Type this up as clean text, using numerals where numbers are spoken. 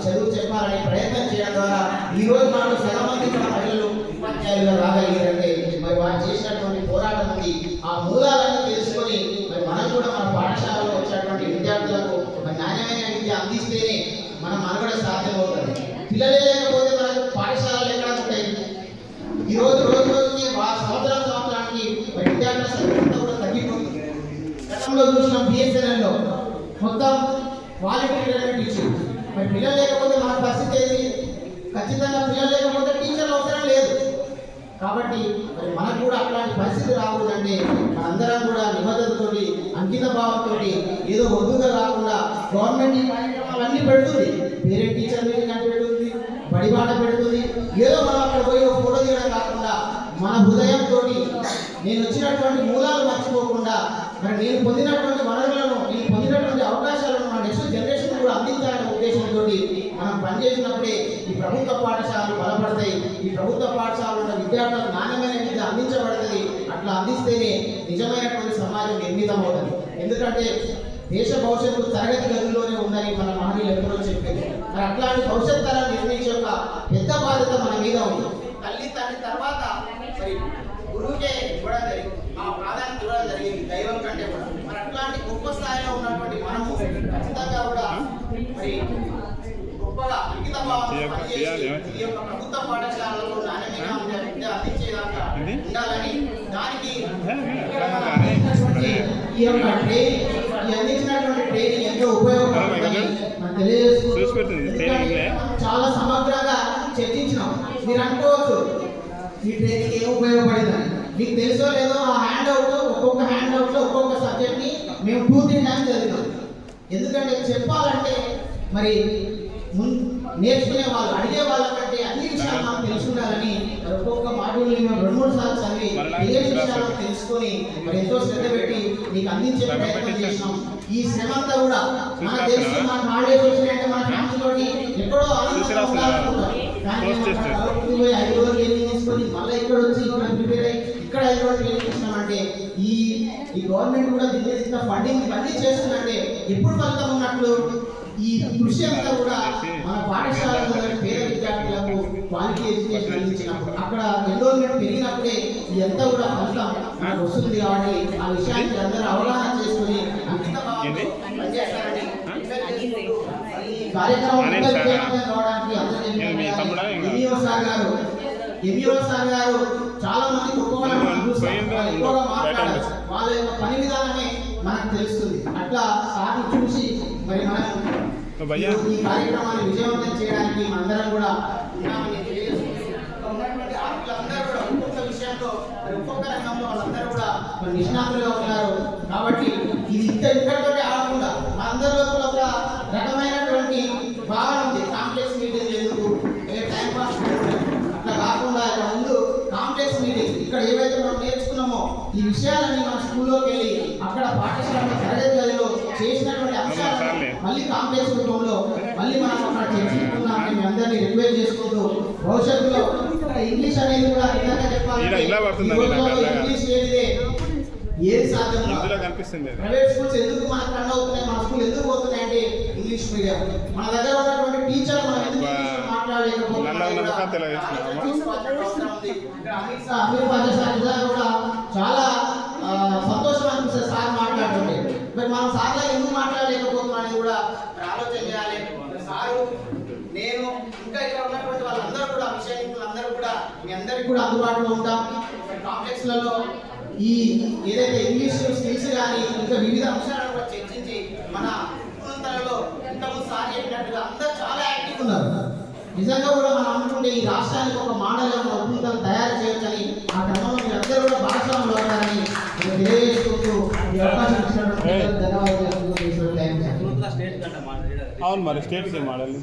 చదువు చెప్పాలని ప్రయత్నం చేయడం ద్వారా ఈ రోజు మనకు సగం మంది మహిళలు ఉపాధ్యాయులుగా రాగలిగారంటే మరి వారు చేసినటువంటి పోరాటం ఉంది. ఆ మూలాలను తెలుసుకొని మరి మనం కూడా మన పాఠశాలలో వచ్చేటువంటి విద్యార్థులకు నాణ్యమైన విద్య అందిస్తేనే మన మనుగడ సాధ్యమవుతుంది. పిల్లలే లేకపోతే మనకు పాఠశాలలు ఎక్కడ ఉంటాయి? ఈ రోజు రోజుకి సంవత్సరానికి విద్యార్థుల సంఖ్య కూడా తగ్గిపోతుంది. గతంలో చూసిన బిఎస్ఎన్ఎల్లో మొత్తం క్వాలిటీ ఇచ్చి మరి పిల్లలు లేకపోతే మన పరిస్థితి ఏది? ఖచ్చితంగా పిల్లలు లేకపోతే టీచర్ అవసరం లేదు. కాబట్టి మరి మనకు కూడా అట్లాంటి పరిస్థితి రాకూడదంటే మనందరం కూడా నిబద్ధతతోటి అంకిత భావంతో ఏదో వద్దుగా రాకుండా గవర్నమెంట్ ఈ కార్యక్రమాలన్నీ పెడుతుంది. పేరెంట్ టీచర్ మీటింగ్ అని పెడుతుంది, బడిబాట పెడుతుంది. ఏదో మనం అక్కడ పోయి ఫోటో తీయడం కాకుండా మన హృదయంతో నేను వచ్చినటువంటి మూలాలు మర్చిపోకుండా మరి నేను పొందినటువంటి వనరులను, నేను పొందినటువంటి అవకాశాలను మన నెక్స్ట్ జనరేషన్ కూడా అందించాలనే ఉద్దేశంతో మనం పనిచేసినప్పుడే ఈ ప్రభుత్వ పాఠశాలలు బలపడతాయి. ఈ ప్రభుత్వ పాఠశాలలో విద్యార్థులకు నాణ్యమైన విద్య అందించబడుతుంది. అట్లా అందిస్తేనే నిజమైనటువంటి సమాజం నిర్మితం అవుతుంది. ఎందుకంటే దేశ భవిష్యత్తు తరగతి గదుల్లోనే ఉందని మన మహనీయులు ఎప్పుడో చెప్పింది. మరి అట్లాంటి భవిష్యత్ తరాన్ని నిర్మించే ఒక పెద్ద బాధ్యత మన మీద ఉంది. తల్లి తర్వాత మరి గురువుకే ఇవ్వడం జరిగింది, ఆ ప్రాధాన్యత ఇవ్వడం జరిగింది దైవం కంటే కూడా. మరి అట్లాంటి గొప్ప స్థాయిలో ఉన్నటువంటి మనము ఖచ్చితంగా కూడా మరి గొప్పగా అంకిత భావంతో పనిచేసి ఈ యొక్క ప్రభుత్వ పాఠశాలలో నాణ్యమైన విద్య అందించేదాకా ఉండాలని, దానికి ఈ యొక్క అందించినటువంటి ట్రైనింగ్ ఎంతో ఉపయోగపడుతుందని మనం తెలియజేసుకుంటూ చాలా సమగ్రంగా చర్చించినాం. మీరు అనుకోవచ్చు ఈ ట్రైనింగ్ ఏం ఉపయోగపడిందని. మీకు తెలుసో లేదో ఆ ఒక్కొక్క హ్యాండ్ అవుట్లో ఒక్కొక్క సబ్జెక్ట్ని మేము 2-3 టైమ్స్ చదివినాం. ఎందుకంటే చెప్పాలంటే మరి నేర్చుకునే వాళ్ళు, అడిగే వాళ్ళకంటే అన్ని విషయాలు మనం తెలుసుకుండాలని మరి ఒక్కొక్క మాడ్యూల్ని మేము 2-3 సార్లు చదివి ఏ విషయాలను తెలుసుకొని మరి ఎంతో శ్రద్ధ పెట్టి మీకు అందించే ప్రయత్నం చేసినాం. ఈ శ్రమ అంతా కూడా మనకు తెలుసు, మన హాలిడేస్ వచ్చినాయంటే మన ఫ్యామిలీతోటి ఎక్కడో కానీ 5 రోజులు ట్రైనింగ్ తీసుకొని మళ్ళీ ఇక్కడ వచ్చి ఇక్కడ ప్రిపేర్ అయ్యి ఇక్కడ 5 రోజులు ట్రైనింగ్ ఇచ్చినామంటే ఈ గవర్నమెంట్ కూడా దీని ఇంత ఫండింగ్ ఇవన్నీ చేస్తుందంటే ఎప్పుడు ఫలితం ఉన్నట్లు. ఈ కృషి అంతా కూడా మన పాఠశాలలో పేద విద్యార్థులకు క్వాలిటీ ఎడ్యుకేషన్ అందించినప్పుడు, అక్కడ ఎన్రోల్మెంట్ పెరిగినప్పుడే ఇదంతా కూడా ఫలితం మనకు వస్తుంది. కాబట్టి ఆ విషయానికి అందరూ అవగాహన చేసుకుని అంకిత భావంతో పనిచేస్తారని ఈ కార్యక్రమం కావడానికి ఎంఈఓ సార్ గారు చాలా మంది గొప్ప ఎక్కువగా మాట్లాడారు. వాళ్ళ యొక్క పని విధానమే మనకు తెలుస్తుంది. అట్లా సార్ని చూసి మరి మనం ఈ కార్యక్రమాన్ని విజయవంతం చేయడానికి మనందరం కూడా ఉన్నటువంటి ఆర్కులందరూ కూడా ఒక్కొక్క విషయంలో ఒక్కొక్క రంగంలో వాళ్ళందరూ కూడా నిష్ణాతులుగా ఉన్నారు. కాబట్టి ఇది ఇక్కడితో ఆడకుండా మనందరి లోపల ఒక రకమైనటువంటి భావన ఉంది. కాంప్లెక్స్ మీటింగ్ ఎందుకు, టైం పాస్ అట్లా కాకుండా ఇక్కడ ముందు కాంప్లెక్స్ మీటింగ్, ఇక్కడ ఏవైతే మనం నేర్చుకున్నామో ఈ విషయాలన్నీ మన స్కూల్లోకి వెళ్ళి అక్కడ పాఠశాల తరగతి గదిలో చేసినటువంటి అంశాలను మళ్ళీ కాంప్లెక్స్ రూపంలో మళ్ళీ మనం అక్కడ చర్చించుకున్నామని మీ అందరినీ రిక్వెస్ట్ చేసుకుంటూ భవిష్యత్తులో ఇంగ్లీష్ అనేది కూడా నిజంగా చెప్పాలి, ఇంగ్లీష్ ఏది సాధ్యం. ప్రైవేట్ స్కూల్స్ ఎందుకు మనకు రన్ అవుతున్నాయి, మన స్కూల్ ఎందుకు పోతున్నాయి అంటే ఇంగ్లీష్ మీడియం. మన దగ్గర ఉన్నటువంటి టీచర్ మనం ఎందుకు మాట్లాడలేకపోతున్నాం కూడా చాలా సంతోషం అనిపిస్తుంది సార్ మాట్లాడుతుంటే. మరి మనం సార్లో ఎందుకు మాట్లాడలేకపోతున్నాం అనేది కూడా ఆలోచన చేయాలి. సారు, నేను ఇంకా ఇక్కడ ఉన్నటువంటి వాళ్ళందరూ కూడా విషయాలందరూ కూడా మీ అందరికీ కూడా అందుబాటులో ఉంటాం. కాంప్లెక్స్లలో ఈ ఏదైతే ఇంగ్లీష్ స్కిల్స్ కానీ ఇంకా వివిధ అంశాలను కూడా చర్చించి మన ఉన్నతలలో ఇంతకుముందు సార్ చెప్పినట్టుగా అందరూ చాలా యాక్టివ్ ఉన్నారు. నిజంగా కూడా మనం అనుకుంటే ఈ రాష్ట్రానికి ఒక మోడల్ ఉపయోగాలు తయారు చేయొచ్చని ఆ క్రమంలో మీరు అందరూ కూడా భాగస్వాములు అవుతారని తెలియజేసుకుంటూ ఈ అవకాశం ఇచ్చినటువంటి ధన్యవాదాలు. అవును, మరి స్టేట్కి మోడల్